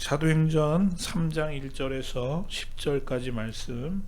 우리 사도행전 3장 1절에서 10절까지 말씀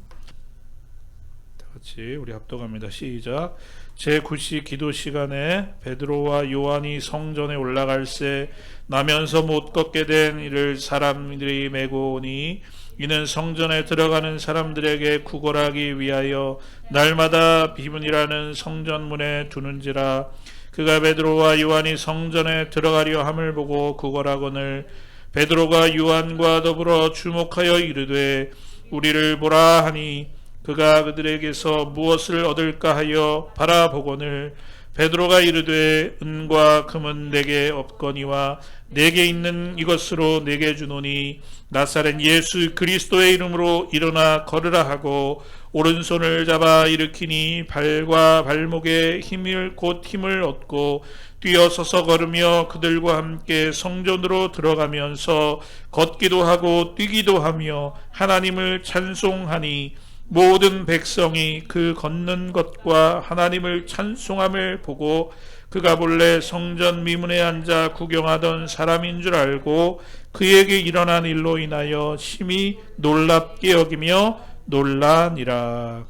다 같이 우리 합독합니다. 시작. 제9시 기도 시간에 베드로와 요한이 성전에 올라갈새 나면서 못 걷게 된 이를 사람들이 메고 오니 이는 성전에 들어가는 사람들에게 구걸하기 위하여 날마다 비문이라는 성전문에 두는지라. 그가 베드로와 요한이 성전에 들어가려 함을 보고 구걸하거늘 베드로가 요한과 더불어 주목하여 이르되 우리를 보라 하니 그가 그들에게서 무엇을 얻을까 하여 바라보거늘 베드로가 이르되 은과 금은 내게 없거니와 내게 있는 이것으로 내게 주노니 나사렛 예수 그리스도의 이름으로 일어나 걸으라 하고 오른손을 잡아 일으키니 발과 발목에 힘을 얻고 뛰어서서 걸으며 그들과 함께 성전으로 들어가면서 걷기도 하고 뛰기도 하며 하나님을 찬송하니 모든 백성이 그 걷는 것과 하나님을 찬송함을 보고 그가 본래 성전 미문에 앉아 구경하던 사람인 줄 알고 그에게 일어난 일로 인하여 심히 놀랍게 여기며 놀라니라.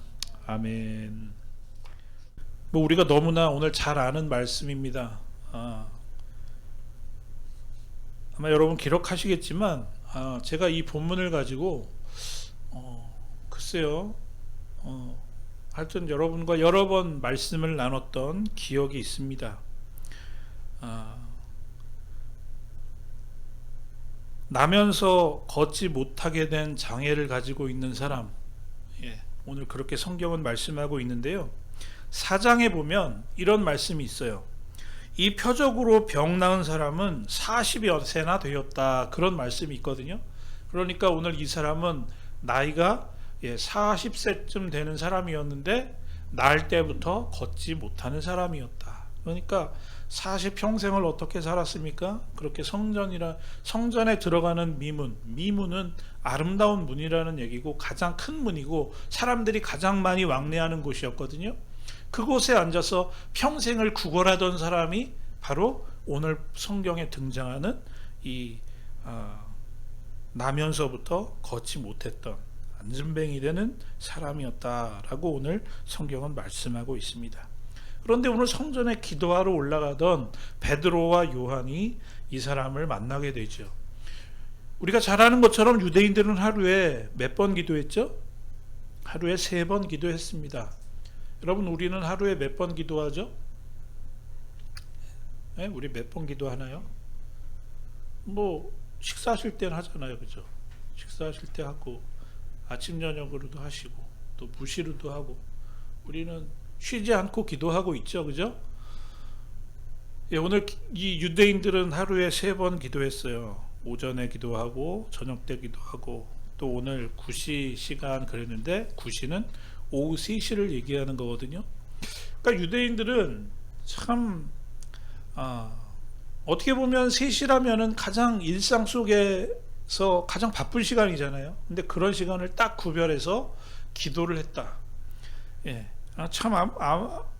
아멘. 우리가 너무나 오늘 잘 아는 말씀입니다. 아마 여러분 기록하시겠지만 제가 이 본문을 가지고 글쎄요 하여튼 여러분과 여러 번 말씀을 나눴던 기억이 있습니다. 나면서 걷지 못하게 된 장애를 가지고 있는 사람, 오늘 그렇게 성경은 말씀하고 있는데요. 4장에 보면 이런 말씀이 있어요. 이 표적으로 병 나은 사람은 40여 세나 되었다, 그런 말씀이 있거든요. 그러니까 오늘 이 사람은 나이가 40세쯤 되는 사람이었는데 날 때부터 걷지 못하는 사람이었다. 그러니까 40평생을 어떻게 살았습니까? 그렇게 성전에 들어가는 미문은 아름다운 문이라는 얘기고 가장 큰 문이고 사람들이 가장 많이 왕래하는 곳이었거든요. 그곳에 앉아서 평생을 구걸하던 사람이 바로 오늘 성경에 등장하는 이 나면서부터 걷지 못했던 안전뱅이 되는 사람이었다라고 오늘 성경은 말씀하고 있습니다. 그런데 오늘 성전에 기도하러 올라가던 베드로와 요한이 이 사람을 만나게 되죠. 우리가 잘 아는 것처럼 유대인들은 하루에 몇 번 기도했죠? 하루에 3번 기도했습니다. 여러분, 우리는 하루에 몇 번 기도하죠? 우리 몇 번 기도하나요? 식사하실 때는 하잖아요, 그죠? 식사하실 때 하고 아침 저녁으로도 하시고 또 무시로도 하고 우리는 쉬지 않고 기도하고 있죠, 그죠? 오늘 이 유대인들은 하루에 3번 기도했어요. 오전에 기도하고 저녁 때 기도하고 또 오늘 9시 시간 그랬는데 9시는 오후 3시를 얘기하는 거거든요. 그러니까 유대인들은 참 어떻게 보면 3시라면은 가장 일상 속에서 가장 바쁜 시간이잖아요. 근데 그런 시간을 딱 구별해서 기도를 했다. 참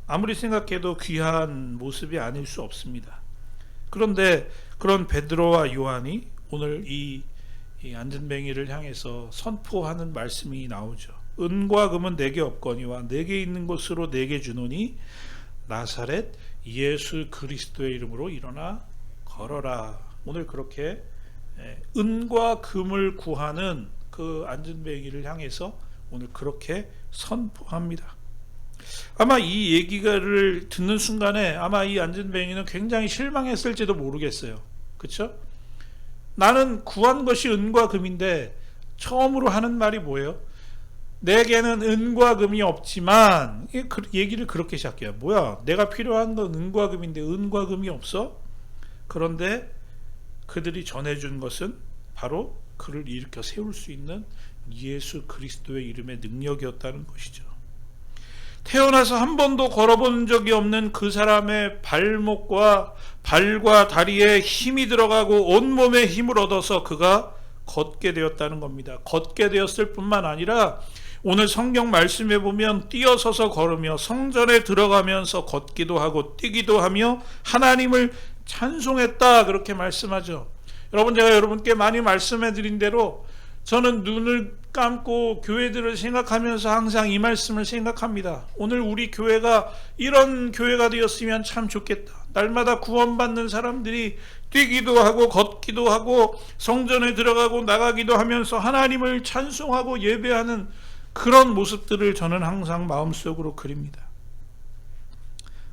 아무리 생각해도 귀한 모습이 아닐 수 없습니다. 그런데 그런 베드로와 요한이 오늘 이 안전뱅이를 향해서 선포하는 말씀이 나오죠. 은과 금은 내게 없거니와 내게 있는 것으로 내게 주노니 나사렛 예수 그리스도의 이름으로 일어나 걸어라. 오늘 그렇게 은과 금을 구하는 그 안전뱅이를 향해서 오늘 그렇게 선포합니다. 아마 이 얘기를 듣는 순간에 아마 이 안전뱅이는 굉장히 실망했을지도 모르겠어요. 그렇죠? 나는 구한 것이 은과 금인데 처음으로 하는 말이 뭐예요? 내게는 은과 금이 없지만, 얘기를 그렇게 시작해요. 뭐야, 내가 필요한 건 은과 금인데 은과 금이 없어? 그런데 그들이 전해준 것은 바로 그를 일으켜 세울 수 있는 예수 그리스도의 이름의 능력이었다는 것이죠. 태어나서 한 번도 걸어본 적이 없는 그 사람의 발과 다리에 힘이 들어가고 온몸에 힘을 얻어서 그가 걷게 되었다는 겁니다. 걷게 되었을 뿐만 아니라 오늘 성경 말씀에 보면 뛰어서서 걸으며 성전에 들어가면서 걷기도 하고 뛰기도 하며 하나님을 찬송했다, 그렇게 말씀하죠. 여러분, 제가 여러분께 많이 말씀해 드린 대로 저는 눈을 감고 교회들을 생각하면서 항상 이 말씀을 생각합니다. 오늘 우리 교회가 이런 교회가 되었으면 참 좋겠다. 날마다 구원받는 사람들이 뛰기도 하고 걷기도 하고 성전에 들어가고 나가기도 하면서 하나님을 찬송하고 예배하는 그런 모습들을 저는 항상 마음속으로 그립니다.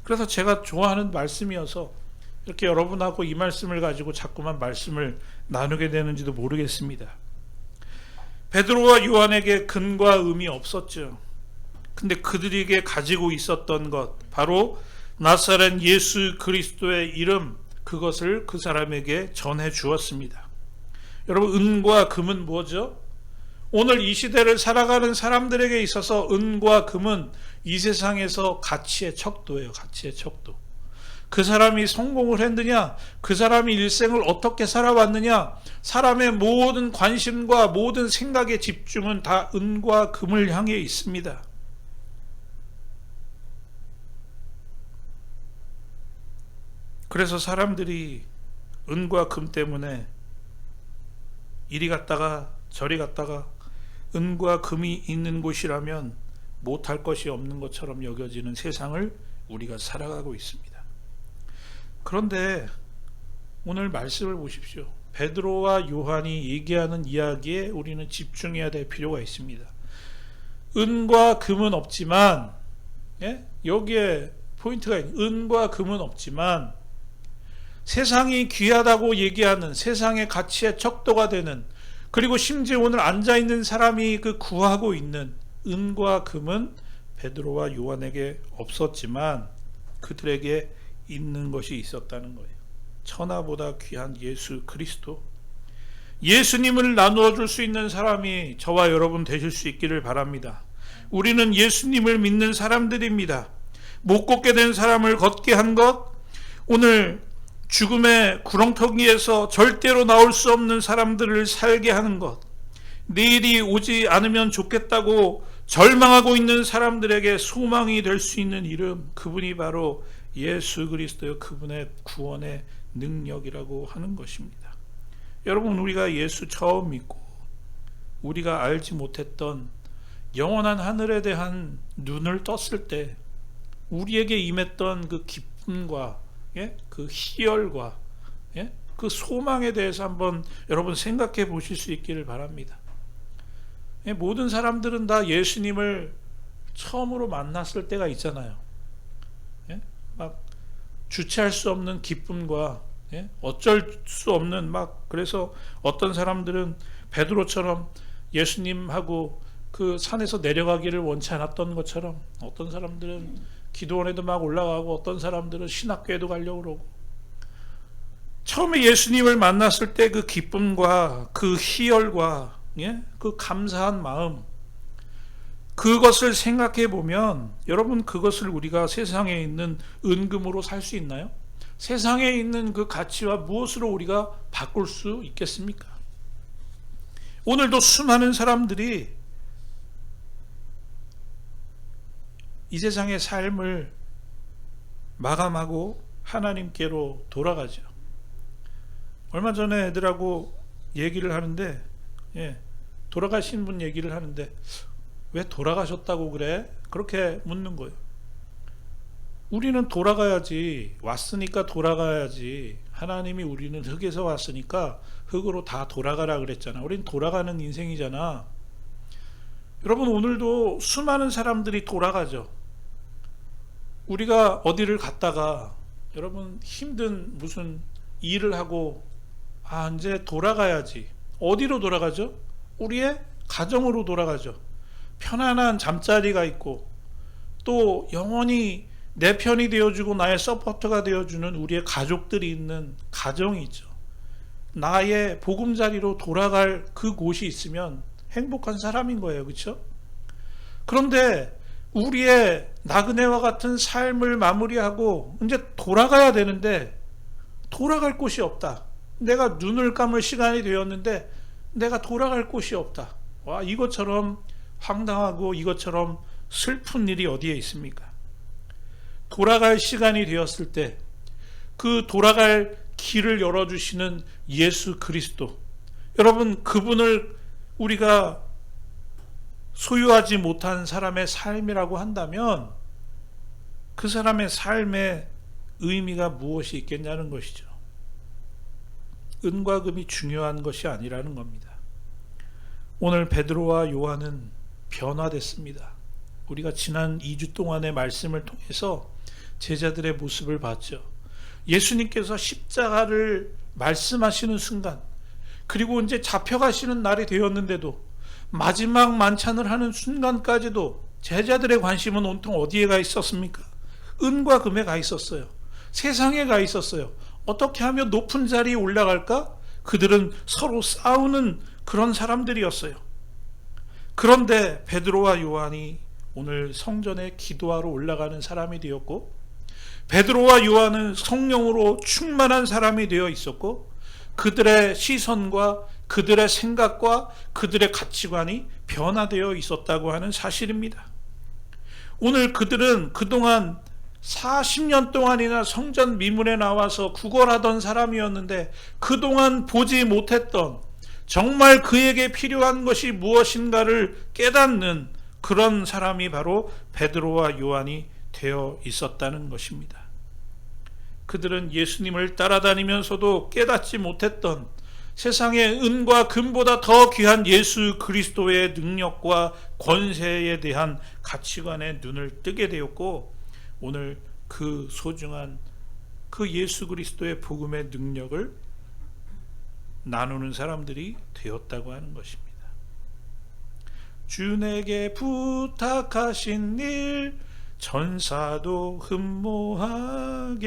그래서 제가 좋아하는 말씀이어서 이렇게 여러분하고 이 말씀을 가지고 자꾸만 말씀을 나누게 되는지도 모르겠습니다. 베드로와 요한에게 근과 의미 없었죠. 근데 그들에게 가지고 있었던 것, 바로 나사렛 예수 그리스도의 이름, 그것을 그 사람에게 전해 주었습니다. 여러분, 은과 금은 뭐죠? 오늘 이 시대를 살아가는 사람들에게 있어서 은과 금은 이 세상에서 가치의 척도예요. 가치의 척도. 그 사람이 성공을 했느냐, 그 사람이 일생을 어떻게 살아왔느냐, 사람의 모든 관심과 모든 생각의 집중은 다 은과 금을 향해 있습니다. 그래서 사람들이 은과 금 때문에 이리 갔다가 저리 갔다가 은과 금이 있는 곳이라면 못할 것이 없는 것처럼 여겨지는 세상을 우리가 살아가고 있습니다. 그런데 오늘 말씀을 보십시오. 베드로와 요한이 얘기하는 이야기에 우리는 집중해야 될 필요가 있습니다. 은과 금은 없지만, 여기에 포인트가 있는, 은과 금은 없지만 세상이 귀하다고 얘기하는, 세상의 가치의 척도가 되는, 그리고 심지어 오늘 앉아있는 사람이 그 구하고 있는 은과 금은 베드로와 요한에게 없었지만 그들에게 있는 것이 있었다는 거예요. 천하보다 귀한 예수 그리스도, 예수님을 나누어 줄 수 있는 사람이 저와 여러분 되실 수 있기를 바랍니다. 우리는 예수님을 믿는 사람들입니다. 못 걷게 된 사람을 걷게 한 것, 오늘 죽음의 구렁텅이에서 절대로 나올 수 없는 사람들을 살게 하는 것, 내일이 오지 않으면 좋겠다고 절망하고 있는 사람들에게 소망이 될 수 있는 이름, 그분이 바로 예수 그리스도요, 그분의 구원의 능력이라고 하는 것입니다. 여러분, 우리가 예수 처음 믿고 우리가 알지 못했던 영원한 하늘에 대한 눈을 떴을 때 우리에게 임했던 그 기쁨과 그 희열과 그 소망에 대해서 한번 여러분 생각해 보실 수 있기를 바랍니다. 모든 사람들은 다 예수님을 처음으로 만났을 때가 있잖아요. 막 주체할 수 없는 기쁨과 어쩔 수 없는 그래서 어떤 사람들은 베드로처럼 예수님하고 그 산에서 내려가기를 원치 않았던 것처럼, 어떤 사람들은 기도원에도 막 올라가고, 어떤 사람들은 신학교에도 가려고 그러고, 처음에 예수님을 만났을 때 그 기쁨과 그 희열과 그 감사한 마음, 그것을 생각해 보면 여러분, 그것을 우리가 세상에 있는 은금으로 살 수 있나요? 세상에 있는 그 가치와 무엇으로 우리가 바꿀 수 있겠습니까? 오늘도 수많은 사람들이 이 세상의 삶을 마감하고 하나님께로 돌아가죠. 얼마 전에 애들하고 얘기를 하는데, 돌아가신 분 얘기를 하는데, 왜 돌아가셨다고 그래? 그렇게 묻는 거예요. 우리는 돌아가야지, 왔으니까 돌아가야지. 하나님이 우리는 흙에서 왔으니까 흙으로 다 돌아가라 그랬잖아. 우리는 돌아가는 인생이잖아. 여러분, 오늘도 수많은 사람들이 돌아가죠. 우리가 어디를 갔다가 여러분 힘든 무슨 일을 하고 이제 돌아가야지. 어디로 돌아가죠? 우리의 가정으로 돌아가죠. 편안한 잠자리가 있고, 또 영원히 내 편이 되어주고 나의 서포터가 되어주는 우리의 가족들이 있는 가정이 있죠. 나의 보금자리로 돌아갈 그 곳이 있으면 행복한 사람인 거예요. 그렇죠? 그런데 우리의 나그네와 같은 삶을 마무리하고 이제 돌아가야 되는데 돌아갈 곳이 없다. 내가 눈을 감을 시간이 되었는데 내가 돌아갈 곳이 없다. 와, 이것처럼 황당하고 이것처럼 슬픈 일이 어디에 있습니까? 돌아갈 시간이 되었을 때 그 돌아갈 길을 열어주시는 예수 그리스도, 여러분, 그분을 우리가 소유하지 못한 사람의 삶이라고 한다면 그 사람의 삶의 의미가 무엇이 있겠냐는 것이죠. 은과 금이 중요한 것이 아니라는 겁니다. 오늘 베드로와 요한은 변화됐습니다. 우리가 지난 2주 동안의 말씀을 통해서 제자들의 모습을 봤죠. 예수님께서 십자가를 말씀하시는 순간, 그리고 이제 잡혀가시는 날이 되었는데도 마지막 만찬을 하는 순간까지도 제자들의 관심은 온통 어디에 가 있었습니까? 은과 금에 가 있었어요. 세상에 가 있었어요. 어떻게 하면 높은 자리에 올라갈까? 그들은 서로 싸우는 그런 사람들이었어요. 그런데 베드로와 요한이 오늘 성전에 기도하러 올라가는 사람이 되었고, 베드로와 요한은 성령으로 충만한 사람이 되어 있었고, 그들의 시선과 그들의 생각과 그들의 가치관이 변화되어 있었다고 하는 사실입니다. 오늘 그들은 그동안 40년 동안이나 성전 미문에 나와서 구걸하던 사람이었는데, 그동안 보지 못했던, 정말 그에게 필요한 것이 무엇인가를 깨닫는 그런 사람이 바로 베드로와 요한이 되어 있었다는 것입니다. 그들은 예수님을 따라다니면서도 깨닫지 못했던 세상의 은과 금보다 더 귀한 예수 그리스도의 능력과 권세에 대한 가치관에 눈을 뜨게 되었고, 오늘 그 소중한 그 예수 그리스도의 복음의 능력을 나누는 사람들이 되었다고 하는 것입니다. 주에게 부탁하신 일 천사도 흠모하겠네.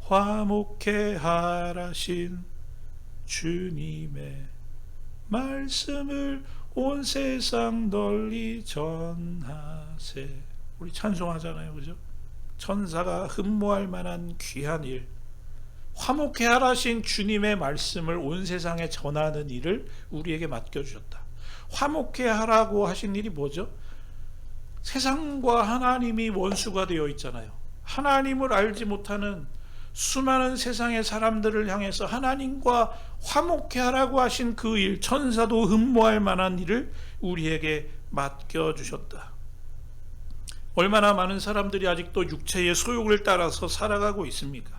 화목해 하라신 주님의 말씀을 온 세상 널리 전하세. 우리 찬송하잖아요, 그죠? 천사가 흠모할 만한 귀한 일, 화목해 하라신 주님의 말씀을 온 세상에 전하는 일을 우리에게 맡겨주셨다. 화목해 하라고 하신 일이 뭐죠? 세상과 하나님이 원수가 되어 있잖아요. 하나님을 알지 못하는 수많은 세상의 사람들을 향해서 하나님과 화목해 하라고 하신 그 일, 천사도 흠모할 만한 일을 우리에게 맡겨주셨다. 얼마나 많은 사람들이 아직도 육체의 소욕을 따라서 살아가고 있습니까?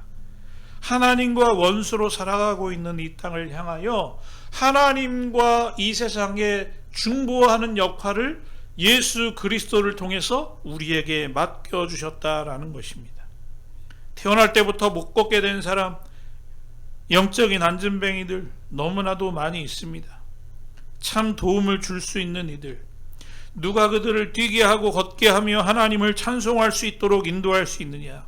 하나님과 원수로 살아가고 있는 이 땅을 향하여 하나님과 이 세상에 중보하는 역할을 예수 그리스도를 통해서 우리에게 맡겨주셨다라는 것입니다. 태어날 때부터 못 걷게 된 사람, 영적인 안진뱅이들 너무나도 많이 있습니다. 참 도움을 줄 수 있는 이들, 누가 그들을 뛰게 하고 걷게 하며 하나님을 찬송할 수 있도록 인도할 수 있느냐?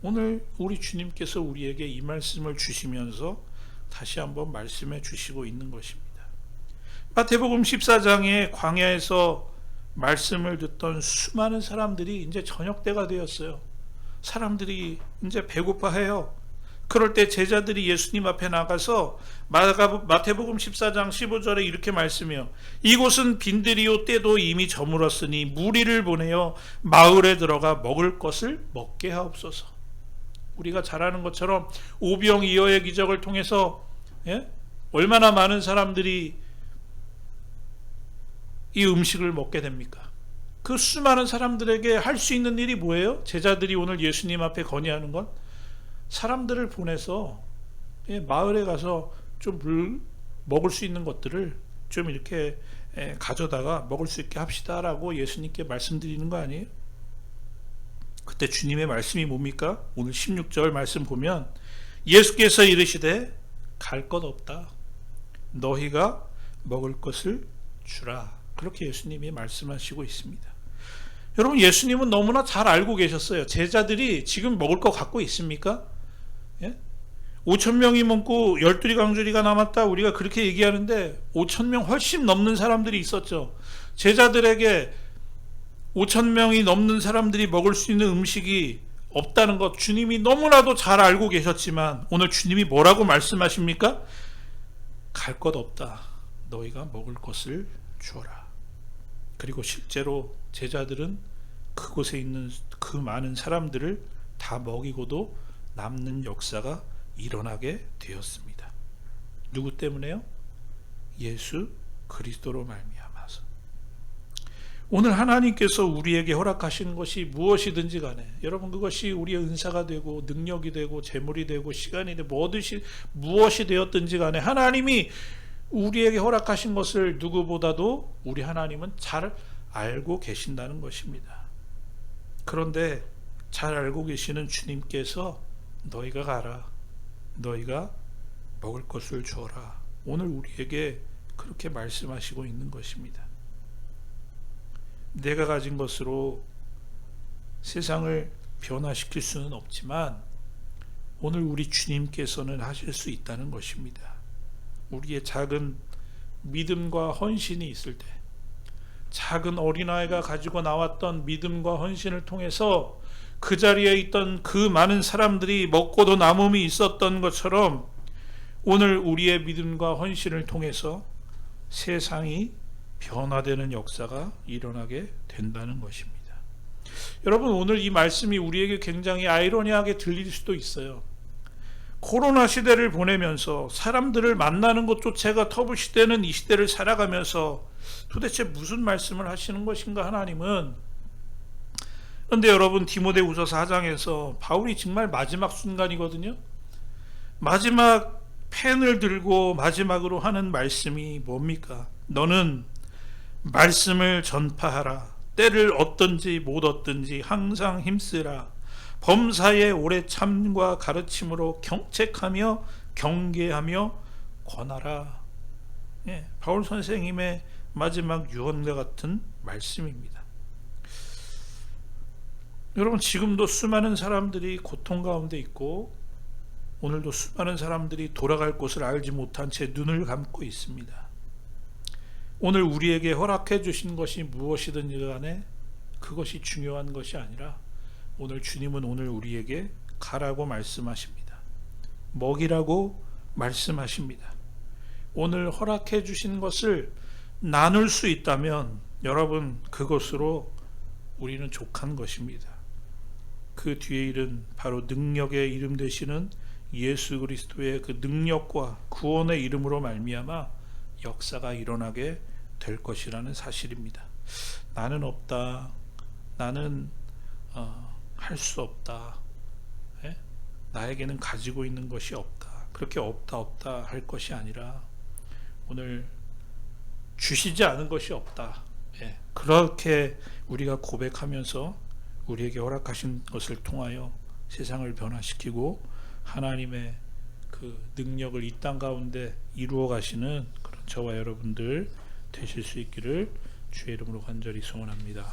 오늘 우리 주님께서 우리에게 이 말씀을 주시면서 다시 한번 말씀해 주시고 있는 것입니다. 마태복음 14장의 광야에서 말씀을 듣던 수많은 사람들이 이제 저녁 때가 되었어요. 사람들이 이제 배고파해요. 그럴 때 제자들이 예수님 앞에 나가서 마태복음 14장 15절에 이렇게 말씀해요. 이곳은 빈들이요 때도 이미 저물었으니 무리를 보내어 마을에 들어가 먹을 것을 먹게 하옵소서. 우리가 잘 아는 것처럼 오병이어의 기적을 통해서 얼마나 많은 사람들이 이 음식을 먹게 됩니까? 그 수많은 사람들에게 할 수 있는 일이 뭐예요? 제자들이 오늘 예수님 앞에 건의하는 건 사람들을 보내서 마을에 가서 좀 먹을 수 있는 것들을 좀 이렇게 가져다가 먹을 수 있게 합시다라고 예수님께 말씀드리는 거 아니에요? 그때 주님의 말씀이 뭡니까? 오늘 16절 말씀 보면 예수께서 이르시되 갈 것 없다. 너희가 먹을 것을 주라. 그렇게 예수님이 말씀하시고 있습니다. 여러분, 예수님은 너무나 잘 알고 계셨어요. 제자들이 지금 먹을 거 갖고 있습니까? 5,000명이 먹고 12 강주리가 남았다, 우리가 그렇게 얘기하는데 5,000명 훨씬 넘는 사람들이 있었죠. 제자들에게 5,000명이 넘는 사람들이 먹을 수 있는 음식이 없다는 것 주님이 너무나도 잘 알고 계셨지만 오늘 주님이 뭐라고 말씀하십니까? 갈 것 없다. 너희가 먹을 것을 주어라. 그리고 실제로 제자들은 그곳에 있는 그 많은 사람들을 다 먹이고도 남는 역사가 일어나게 되었습니다. 누구 때문에요? 예수 그리스도로 말미암아서. 오늘 하나님께서 우리에게 허락하신 것이 무엇이든지 간에 여러분 그것이 우리의 은사가 되고 능력이 되고 재물이 되고 시간이 되고 무엇이 되었든지 간에 하나님이 우리에게 허락하신 것을 누구보다도 우리 하나님은 잘 알고 계신다는 것입니다. 그런데 잘 알고 계시는 주님께서 너희가 가라, 너희가 먹을 것을 주어라, 오늘 우리에게 그렇게 말씀하시고 있는 것입니다. 내가 가진 것으로 세상을 변화시킬 수는 없지만 오늘 우리 주님께서는 하실 수 있다는 것입니다. 우리의 작은 믿음과 헌신이 있을 때, 작은 어린아이가 가지고 나왔던 믿음과 헌신을 통해서 그 자리에 있던 그 많은 사람들이 먹고도 남음이 있었던 것처럼 오늘 우리의 믿음과 헌신을 통해서 세상이 변화되는 역사가 일어나게 된다는 것입니다. 여러분 오늘 이 말씀이 우리에게 굉장히 아이러니하게 들릴 수도 있어요. 코로나 시대를 보내면서 사람들을 만나는 것조차가 터부시되는 이 시대를 살아가면서 도대체 무슨 말씀을 하시는 것인가 하나님은. 그런데 여러분 디모데후서 4장에서 바울이 정말 마지막 순간이거든요. 마지막 펜을 들고 마지막으로 하는 말씀이 뭡니까? 너는 말씀을 전파하라. 때를 얻든지 못 얻든지 항상 힘쓰라. 범사에 오래 참과 가르침으로 경책하며 경계하며 권하라. 바울 선생님의 마지막 유언과 같은 말씀입니다. 여러분 지금도 수많은 사람들이 고통 가운데 있고 오늘도 수많은 사람들이 돌아갈 곳을 알지 못한 채 눈을 감고 있습니다. 오늘 우리에게 허락해 주신 것이 무엇이든지 간에 그것이 중요한 것이 아니라 오늘 주님은 오늘 우리에게 가라고 말씀하십니다. 먹이라고 말씀하십니다. 오늘 허락해 주신 것을 나눌 수 있다면 여러분 그것으로 우리는 족한 것입니다. 그 뒤에 일은 바로 능력의 이름 되시는 예수 그리스도의 그 능력과 구원의 이름으로 말미암아 역사가 일어나게 될 것이라는 사실입니다. 나는 없다, 나는 할 수 없다, 나에게는 가지고 있는 것이 없다, 그렇게 없다 할 것이 아니라 오늘 주시지 않은 것이 없다, 그렇게 우리가 고백하면서 우리에게 허락하신 것을 통하여 세상을 변화시키고 하나님의 그 능력을 이 땅 가운데 이루어 가시는 그런 저와 여러분들 되실 수 있기를 주의 이름으로 간절히 소원합니다.